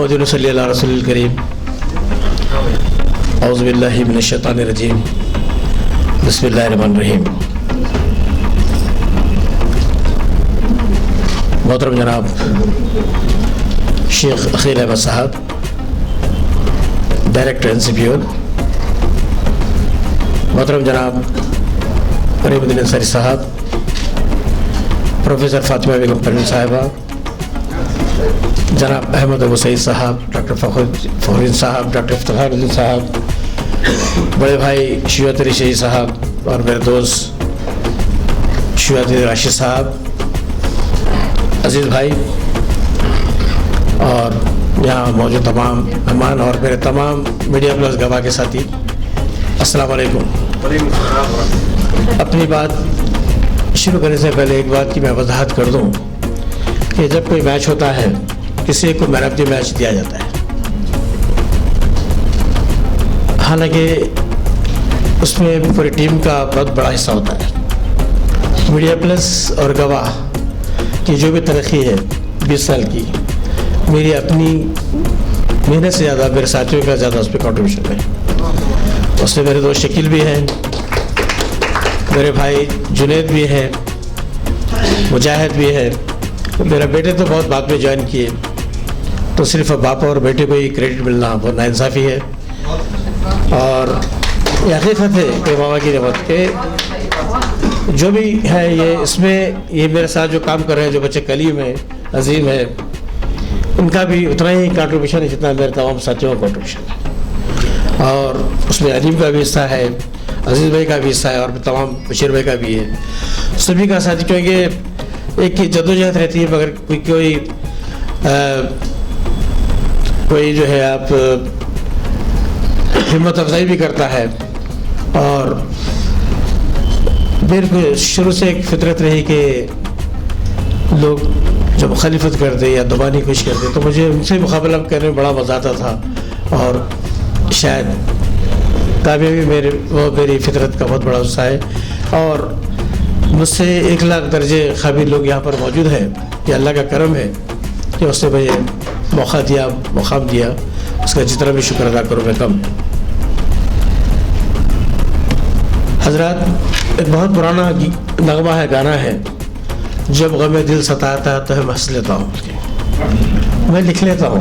محمد صلی اللہ رسول الکریم اعوذ باللہ من الشیطان الرجیم بسم اللہ الرحمن الرحیم. محترم جناب شیخ اخیل احمد صاحب ڈائریکٹر NCPO، محترم جناب کریم الدین انصاری صاحب، پروفیسر فاطمہ بیگم پروین صاحبہ، جناب احمد ابو سعید صاحب، ڈاکٹر فخرالدین صاحب، ڈاکٹر افتخار الدین صاحب، بڑے بھائی شیوت علی شہید صاحب اور میرے دوست شیوت علی راشد صاحب، عزیز بھائی اور یہاں موجود تمام مہمان اور میرے تمام میڈیا پلس گواہ کے ساتھی، السلام علیکم. اپنی بات شروع کرنے سے پہلے ایک بات کی میں وضاحت کر دوں کہ جب کوئی میچ ہوتا ہے کسی کو مین آف دی میچ دیا جاتا ہے، حالانکہ اس میں پوری ٹیم کا بہت بڑا حصہ ہوتا ہے. میڈیا پلس اور گواہ کی جو بھی ترقی ہے 20 سال کی، میری اپنی محنت سے زیادہ میرے ساتھیوں کا زیادہ اس پہ کنٹریبیوشن ہے. اس میں میرے دوست شکیل بھی ہیں، میرے بھائی جنید بھی ہیں، مجاہد بھی ہے. میرا بیٹے تو بہت بعد میں جوائن کیے، تو صرف باپ اور بیٹے کو ہی کریڈٹ ملنا بہت ناانصافی ہے. اور یہ حقیقت ہے کہ ماما کی نعمت کے جو بھی ہے یہ اس میں یہ میرے ساتھ جو کام کر رہے ہیں جو بچے کلیم ہیں، عظیم ہیں، ان کا بھی اتنا ہی کنٹریبیوشن ہے جتنا میرے تمام ساتھیوں کا کنٹریبیوشن ہے. اور اس میں علیم کا بھی حصہ ہے، عزیز بھائی کا بھی حصہ ہے اور تمام بشیر بھائی کا بھی ہے، سبھی کا ساتھ. کیونکہ ایک جدوجہد رہتی ہے، مگر کوئی جو ہے آپ ہمت افزائی بھی کرتا ہے. اور میرے کو شروع سے ایک فطرت رہی کہ لوگ جب مخالفت کرتے یا دبانے کی کوشش کرتے تو مجھے ان سے مقابلہ کرنے میں بڑا مزہ آتا تھا. اور شاید کامیابی میری فطرت کا بہت بڑا حصہ ہے. اور مجھ سے 1,00,000 درجے قابل لوگ یہاں پر موجود ہیں. یہ اللہ کا کرم ہے کہ اس نے مجھے موقع دیا، مقام دیا. اس کا جتنا بھی شکر ادا کروں میں کم. حضرات، ایک بہت پرانا نغمہ ہے، گانا ہے، جب غم دل ستاتا تو میں ہنس لیتا ہوں، میں لکھ لیتا ہوں.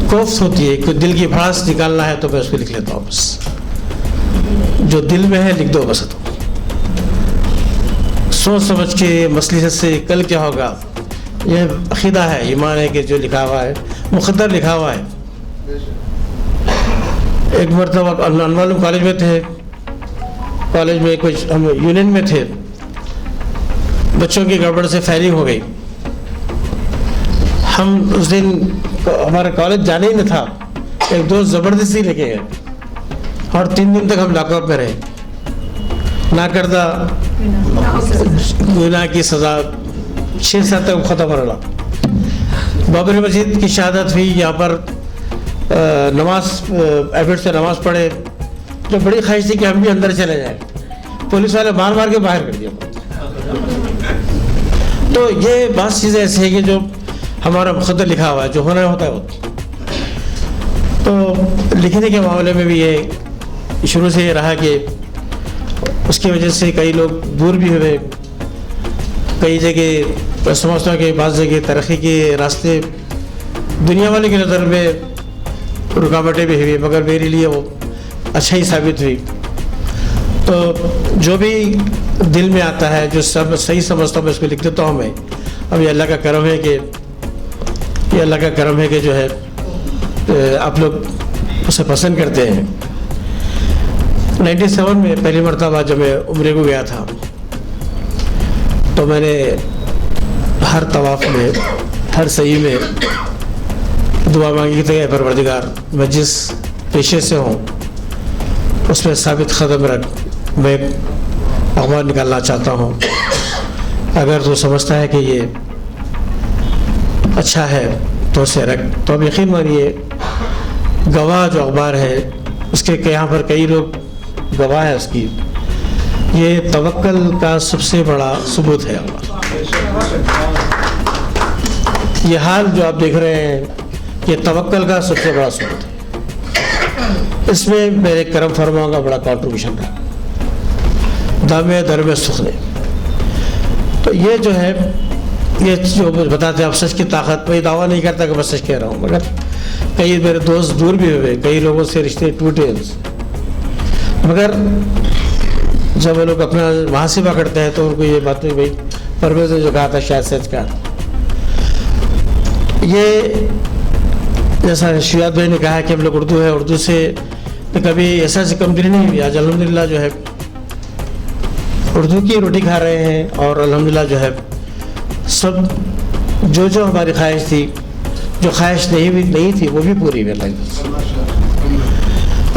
کوفت ہوتی ہے کہ دل کی بھڑاس نکالنا ہے تو میں اس کو لکھ لیتا ہوں. بس جو دل میں ہے لکھ دو بس. سوچ سمجھ کے مصلحت سے کل کیا ہوگا، یہ عقیدہ ہے، ایمان ہے کہ جو لکھا ہوا ہے مقدر لکھا ہوا ہے. ایک مرتبہ انوالم کالج میں تھے، کالج میں کچھ ہم یونین میں تھے، بچوں کی گڑبڑ سے فائرنگ ہو گئی. ہم اس دن ہمارا کالج جانے ہی نہ تھا، ایک دوست زبردستی لے کے گئے اور 3 دن تک ہم لاک اپ میں رہے. نہ کردہ گناہ کی سزا 6 سال تک ختم ہو رہا. بابری مسجد کی شہادت ہوئی، یہاں پر نماز ایفٹ سے نماز پڑھے، جو بڑی خواہش تھی کہ ہم بھی اندر چلے جائیں. پولیس والے مار مار کے باہر کر دیا. تو یہ بعض چیزیں ایسی ہیں کہ جو ہمارا مقدر لکھا ہوا ہے، جو ہونا ہوتا ہے وہ. تو لکھنے کے معاملے میں بھی یہ شروع سے یہ رہا کہ اس کی وجہ سے کئی لوگ دور بھی ہوئے. کئی جگہ سمجھتا ہوں کہ بعض جگہ ترقی کے راستے دنیا والے کی نظر میں رکاوٹیں بھی ہوئی، مگر میرے لیے وہ اچھا ہی ثابت ہوئی. تو جو بھی دل میں آتا ہے، جو سب صحیح سمجھتا ہوں میں اس کو لکھ دیتا ہوں میں. اب یہ اللہ کا کرم ہے کہ جو ہے آپ لوگ اسے پسند کرتے ہیں. 97 میں پہلی مرتبہ جب میں عمرے کو گیا تھا تو میں نے ہر طواف میں، ہر سعی میں دعا مانگی کہ پروردگار میں جس پیشے سے ہوں اس میں ثابت قدم رکھ. میں اخبار نکالنا چاہتا ہوں، اگر تو سمجھتا ہے کہ یہ اچھا ہے تو اسے رکھ. تو اب یقین مانیے گواہ جو اخبار ہے اس کے یہاں پر کئی لوگ گواہ ہے اس کی، یہ توکل کا سب سے بڑا ثبوت ہے. یہ حال جو آپ دیکھ رہے ہیں یہ توکل کا سب سے بڑا ثبوت ہے. اس میں میرے کرم فرماؤں کا بڑا کنٹریبیوشن رہا دامے درمے سخنے. تو یہ جو ہے یہ جو بتاتے ہیں آپ سچ کی طاقت، میں دعویٰ نہیں کرتا کہ میں سچ کہہ رہا ہوں، مگر کئی میرے دوست دور بھی ہوئے، کئی لوگوں سے رشتے ٹوٹے، مگر جب وہ لوگ اپنا محاسبہ کرتے ہیں تو ان کو یہ بات نہیں، بھائی پرویز نے جو کہا تھا شاید سچ کہا تھا. یہ جیسا شیاد بھائی نے کہا کہ ہم لوگ اردو ہے، اردو سے کبھی ایسا سے کمزوری نہیں ہوئی. آج الحمدللہ جو ہے اردو کی روٹی کھا رہے ہیں، اور الحمدللہ جو ہے سب جو ہماری خواہش تھی، جو خواہش نہیں تھی وہ بھی پوری ہوئی اللہ.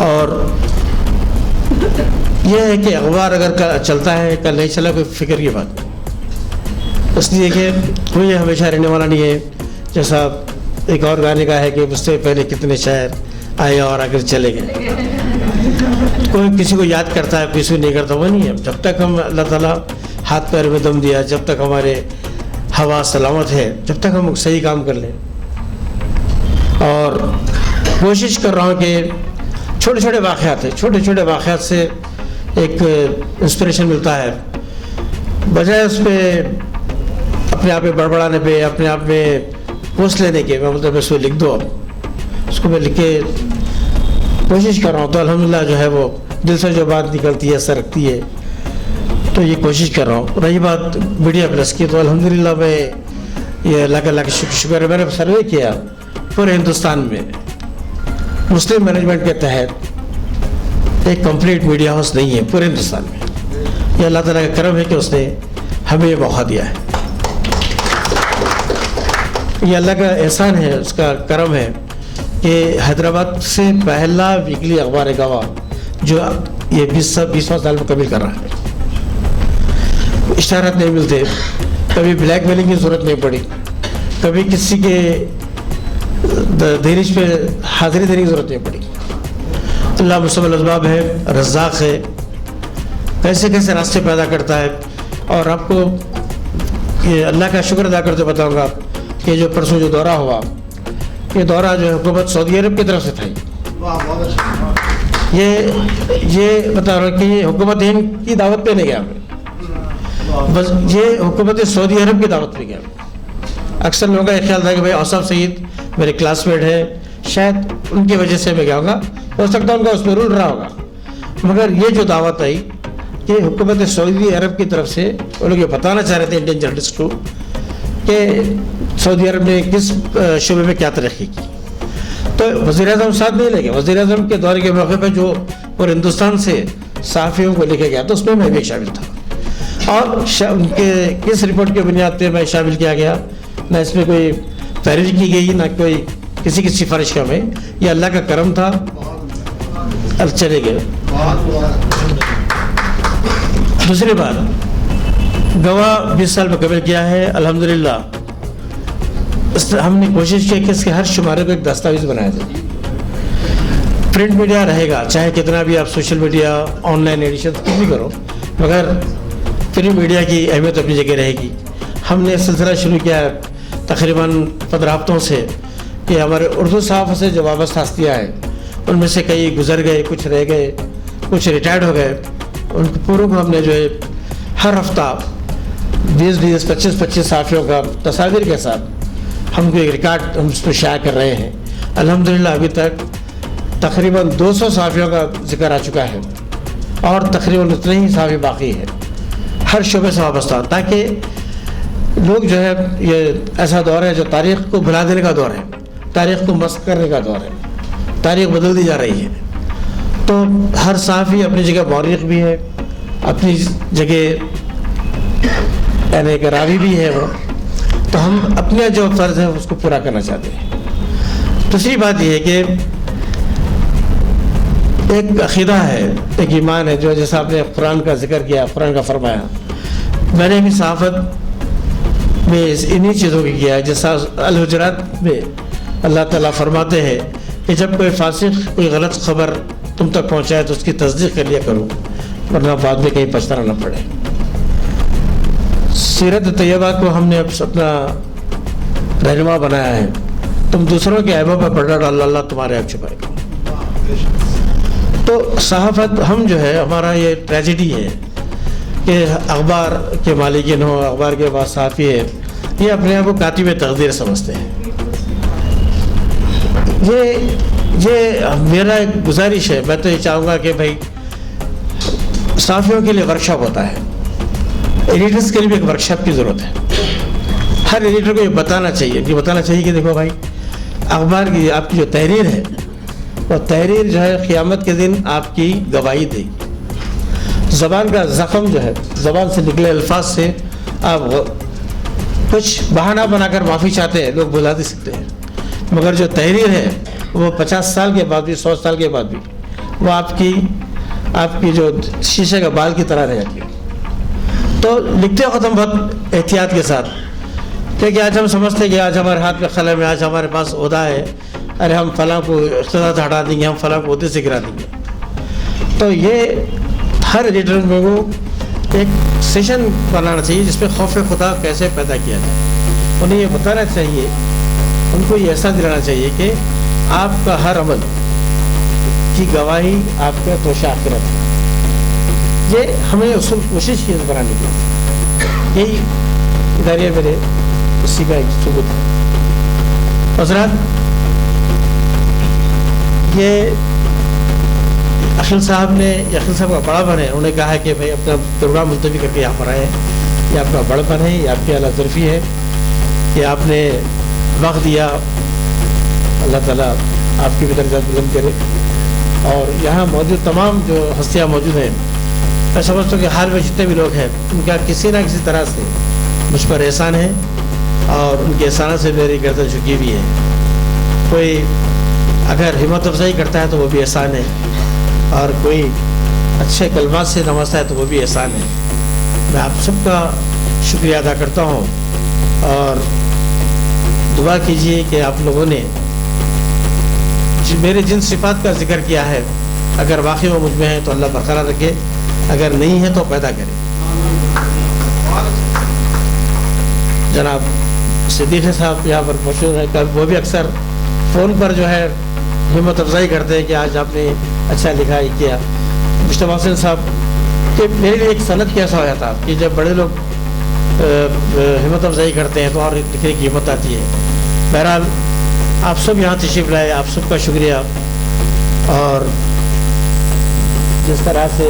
اور یہ ہے کہ اخبار اگر چلتا ہے کل نہیں چلا کوئی فکر کی بات، اس لیے کہ کوئی ہمیشہ رہنے والا نہیں ہے. جیسا ایک اور گانے کا ہے کہ مجھ سے پہلے کتنے شاعر آئے اور اگر چلے گئے. کوئی کسی کو یاد کرتا ہے، کسی کو نہیں کرتا، وہ نہیں ہے. جب تک ہم اللہ تعالیٰ ہاتھ پیر میں دم دیا، جب تک ہمارے ہوا سلامت ہے، جب تک ہم صحیح کام کر لیں. اور کوشش کر رہا ہوں کہ چھوٹے چھوٹے واقعات سے ایک انسپریشن ملتا ہے، بجائے اس پہ اپنے آپ میں بڑبڑانے پہ، اپنے آپ میں پوسٹ لینے کے. میں مطلب اس کو لکھ دو، اس کو میں لکھ کے کوشش کر رہا ہوں. تو الحمدللہ جو ہے وہ دل سے جو بات نکلتی ہے اثر رکھتی ہے، تو یہ کوشش کر رہا ہوں. رہی بات میڈیا پلس کی، تو الحمدللہ میں یہ اللہ کا شکر ہے، میں نے سروے کیا پورے ہندوستان میں مسلم مینجمنٹ کے تحت ایک کمپلیٹ میڈیا ہاؤس نہیں ہے پورے ہندوستان میں. یہ اللہ تعالیٰ کا کرم ہے کہ اس نے ہمیں یہ موقع دیا ہے. یہ اللہ کا احسان ہے، اس کا کرم ہے کہ حیدرآباد سے پہلا ویکلی اخبار گواہ جو یہ 20واں سال میں کمل کر رہا ہے. اشتہارات نہیں ملتے، کبھی بلیک میلنگ کی ضرورت نہیں پڑی، کبھی کسی کے دہلیز پہ حاضری دینے کی ضرورت نہیں پڑی. اللہ مسبب الاسباب ہے، رزاق ہے، کیسے کیسے راستے پیدا کرتا ہے. اور آپ کو یہ اللہ کا شکر ادا کرتے بتاؤں گا کہ جو پرسوں جو دورہ ہوا، یہ دورہ جو حکومت سعودی عرب کی طرف سے تھا. یہ بتا رہا ہوں کہ یہ حکومت ہند کی دعوت پہ نہیں گیا، بس یہ حکومت سعودی عرب کی دعوت پہ گیا. اکثر لوگوں کا یہ خیال تھا کہ بھائی اوصاف سعید میرے کلاس میٹ ہیں، شاید ان کی وجہ سے میں گیا ہوگا، ہو سکتا ہے ان کا اس پہ رول رہا ہوگا. مگر یہ جو دعوت آئی کہ حکومت سعودی عرب کی طرف سے وہ لوگ یہ بتانا چاہ رہے تھے انڈین جرنلسٹ کو کہ سعودی عرب نے کس شعبے میں کیا ترقی کی. تو وزیر اعظم ساتھ نہیں لے گئے. وزیر اعظم کے دورے کے موقع پہ جو پورے ہندوستان سے صحافیوں کو لے کے گیا تو اس میں میں بھی شامل تھا. اور ان کے کس رپورٹ کی بنیاد پہ میں شامل کیا گیا، نہ اس میں کوئی پیروی کی گئی، نہ کوئی کسی کی سفارش کا. میں یہ اللہ کا کرم تھا، اب چلے گئے. دوسری بات، گواہ 20 سال مکمل کیا ہے الحمدللہ. ہم نے کوشش کی کہ اس کے ہر شمارے کو ایک دستاویز بنایا جائے. پرنٹ میڈیا رہے گا، چاہے کتنا بھی آپ social media online edition کچھ بھی کرو، مگر پرنٹ میڈیا کی اہمیت اپنی جگہ رہے گی. ہم نے سلسلہ شروع کیا تقریباً 15 ہفتوں سے کہ ہمارے اردو صحافت سے جو وابستہ ہستیاں ہیں ان میں سے کئی گزر گئے، کچھ رہ گئے، کچھ ریٹائرڈ ہو گئے. ان پوروں کو ہم نے جو ہے ہر ہفتہ 20 25 صحافیوں کا تصاویر کے ساتھ ہم کو ایک ریکارڈ ہم اس پہ شائع کر رہے ہیں. الحمدللہ ابھی تک تقریباً 200 صحافیوں کا ذکر آ چکا ہے، اور تقریباً اتنے ہی صحافی باقی ہیں ہر شعبے سے وابستہ، تاکہ لوگ جو ہے یہ ایسا دور ہے جو تاریخ کو بھلا دینے کا دور ہے، تاریخ کو مسخ کرنے کا دور ہے. تاریخ بدل دی جا رہی ہے، تو ہر صحافی اپنی جگہ مورخ بھی ہے، اپنی جگہ یعنی ایک راوی بھی ہے وہ. تو ہم اپنا جو فرض ہے اس کو پورا کرنا چاہتے ہیں. دوسری بات یہ ہے کہ ایک عقیدہ ہے، ایک ایمان ہے، جو جیسا آپ نے قرآن کا ذکر کیا، قرآن کا فرمایا. میں نے بھی صحافت میں انہی چیزوں کی کیا ہے. جیسا الحجرات میں اللہ تعالیٰ فرماتے ہیں کہ جب کوئی فاسق کوئی غلط خبر تم تک پہنچائے تو اس کی تصدیق کر لیا کرو، ورنہ بعد میں کہیں پچھتانا نہ پڑے. سیرت طیبہ کو ہم نے اب اپنا رہنما بنایا ہے. تم دوسروں کے عیبوں پر پردہ ڈالو، اللہ تمہارے عیب چھپائے گا. تو صحافت ہم جو ہے ہمارا یہ ٹریجڈی ہے کہ اخبار کے مالکین ہوں، اخبار کے بعد صحافی ہے، یہ اپنے آپ کو کاتب تقدیر سمجھتے ہیں. یہ میرا ایک گزارش ہے. میں تو یہ چاہوں گا کہ بھائی صحافیوں کے لیے ورکشاپ ہوتا ہے، ایڈیٹرز کے لیے بھی ایک ورکشاپ کی ضرورت ہے. ہر ایڈیٹر کو یہ بتانا چاہیے کہ دیکھو بھائی، اخبار کی آپ کی جو تحریر ہے وہ تحریر جو ہے قیامت کے دن آپ کی گواہی دے گی. زبان کا زخم جو ہے، زبان سے نکلے الفاظ سے آپ کچھ بہانہ بنا کر معافی چاہتے ہیں، لوگ بھلا دے سکتے ہیں، مگر جو تحریر ہے وہ 50 سال کے بعد بھی، 100 سال کے بعد بھی وہ آپ کی جو شیشے کا بال کی طرح رہ جاتی ہے. تو لکھتے وقت ہم بہت احتیاط کے ساتھ، کیونکہ آج ہم سمجھتے ہیں کہ آج ہمارے ہاتھ میں قلم ہے، آج ہمارے پاس عہدہ ہے، ارے ہم فلاں کو اقتدار سے ہٹا دیں گے، ہم فلاں کو عہدے سے گرا دیں گے. تو یہ ہر ایڈیٹر کو ایک سیشن بنانا چاہیے جس پہ خوف خدا کیسے پیدا کیا جائے. انہیں یہ بتانا چاہیے، ان کو یہ احساس دلانا چاہیے کہ آپ کا ہر عمل کی گواہی آپ کا توشہ آخرت ہے. یہ ہمیں اصول کوشش کی بنانے کی، یہی ادارے میرے اسی کا ایک ثبوت ہے. حضرات، یہ اخیل صاحب کا بڑا بن ہے. انہوں نے کہا ہے کہ بھائی اپنا پروگرام ملتوی کر کے یہاں پر آئے ہیں. یہ آپ کا بڑا بن ہے، یہ آپ کی اعلیٰ ظرفی ہے کہ آپ نے وقت دیا. اللہ تعالیٰ آپ کی بھی درجات بلند کرے. اور یہاں موجود تمام جو ہستیاں موجود ہیں، میں سمجھتا ہوں کہ حال میں جتنے بھی لوگ ہیں ان کا کسی نہ کسی طرح سے مجھ پر احسان ہے، اور ان کے احسانات سے میری گردن جھکی بھی ہے. کوئی اگر ہمت افزائی کرتا ہے تو وہ بھی احسان ہے، اور کوئی اچھے کلمات سے نوازتا ہے تو وہ بھی احسان ہے. میں آپ سب کا شکریہ ادا کرتا ہوں، اور دعا کیجیے کہ آپ لوگوں نے میرے جن صفات کا ذکر کیا ہے اگر واقعی وہ مجھ میں ہے تو اللہ برقرار رکھے، اگر نہیں ہے تو پیدا کرے. جناب صدیق صاحب یہاں پر مشہور ہے، وہ بھی اکثر فون پر جو ہے ہمت افزائی کرتے ہیں کہ آج آپ نے اچھا لکھا یہ کیا. مشتبہ حسین صاحب کہ میرے لیے ایک سند کیسا ہو جاتا کہ جب بڑے لوگ ہمت افزائی کرتے ہیں تو اور لکھنے کی ہمت آتی ہے. بہرحال آپ سب یہاں تشریف لائے، آپ سب کا شکریہ. اور جس طرح سے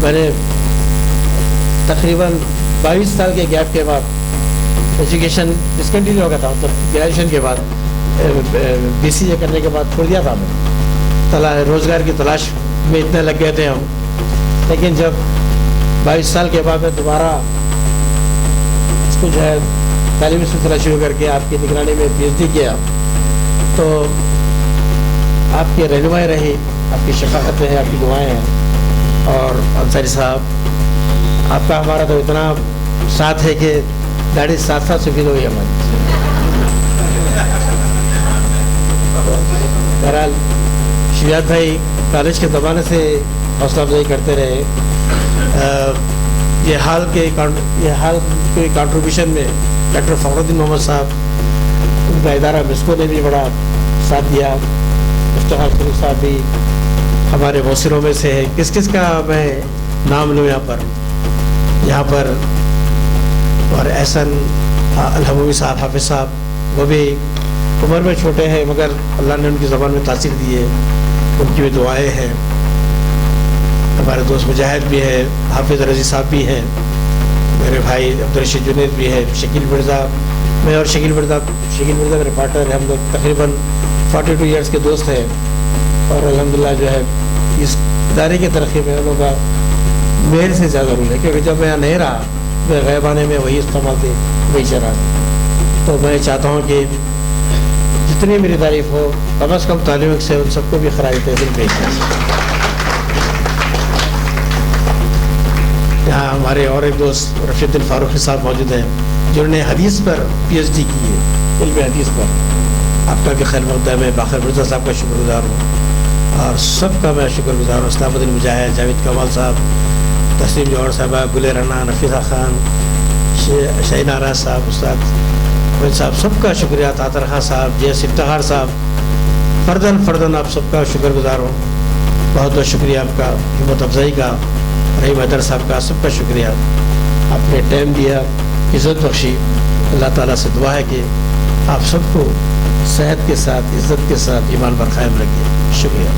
میں نے تقریباً 22 سال کے گیپ کے بعد ایجوکیشن ڈسکنٹینیو ہو گیا تھا، مطلب گریجویشن کے بعد BCA کرنے کے بعد چھوڑ دیا تھا. میں روزگار کی تلاش میں اتنے لگ گئے تھے ہم، لیکن جب 22 سال کے بعد میں دوبارہ اس کو جو ہے تعلیمی سلسلہ شروع کر کے آپ کی نگرانی میں PhD کیا، تو آپ کی رہنمائی رہی، آپ کی شفاقتیں ہیں، آپ کی دعائیں ہیں. اور انصاری صاحب، آپ کا ہمارا تو اتنا ساتھ ہے کہ داڑھی ساتھ سفید ہوئی ہماری. بہرحال شریعت بھائی کالج کے زمانے سے حوصلہ افزائی کرتے رہے. یہ حال کے کانٹریبیوشن میں ڈاکٹر فخر الدین محمد صاحب، ان کا ادارہ مسکو نے بھی بڑا ساتھ دیا. مفتخر شریف صاحب بھی ہمارے مؤثروں میں سے ہے. کس کا میں نام لوں یہاں پر اور احسن الحموی صاحب، حافظ صاحب، وہ بھی عمر میں چھوٹے ہیں مگر اللہ نے ان کی زبان میں تاثیر دی ہے، ان کی بھی دعائیں ہیں. ہمارے دوست مجاہد بھی ہے، حافظ رضی صاحب بھی ہیں، میرے بھائی عبدالرشید جنید بھی ہے، شکیل مرزا، میں اور شکیل مرزا میرے پارٹنر ہیں. ہم لوگ تقریباً 42 ایئرس کے دوست ہیں، اور الحمدللہ جو ہے اس ادارے کی ترقی میں ان لوگوں کا میرے سے زیادہ رول ہے، کیونکہ جب میں یہاں نہیں رہا میں غیبانے میں وہی استعمال تھے، وہی شرح. تو میں چاہتا ہوں کہ جتنی میری تعریف ہو کم از کم تعلیم سے ان سب کو بھی خراج تحسین پیش کریں. یہاں ہمارے اور ایک دوست رفیع الدین فاروقی صاحب موجود ہیں جنہوں نے حدیث پر PhD کی ہے، علم حدیث پر. آپ کا بھی خیر مقدم ہے. باقر مرزا صاحب کا شکر گزار ہوں، اور سب کا میں شکر گزار ہوں. اسلام الدین مجاہد، جاوید کمال صاحب، تسلیم جوہر صاحبہ، گلے رانا، نفیسہ خان، شہین آراز صاحب، استاد کوئل صاحب، سب کا شکریہ، طاہر خان صاحب، جے افتخار صاحب، فردن آپ سب کا شکر گزار ہوں. بہت بہت شکریہ آپ کا، ہمت افزائی کا. رحیم حیدر صاحب کا سب کا شکریہ، آپ نے ٹائم دیا، عزت بخشی. اللہ تعالیٰ سے دعا ہے کہ آپ سب کو صحت کے ساتھ، عزت کے ساتھ ایمان پر قائم رکھیے. شکریہ.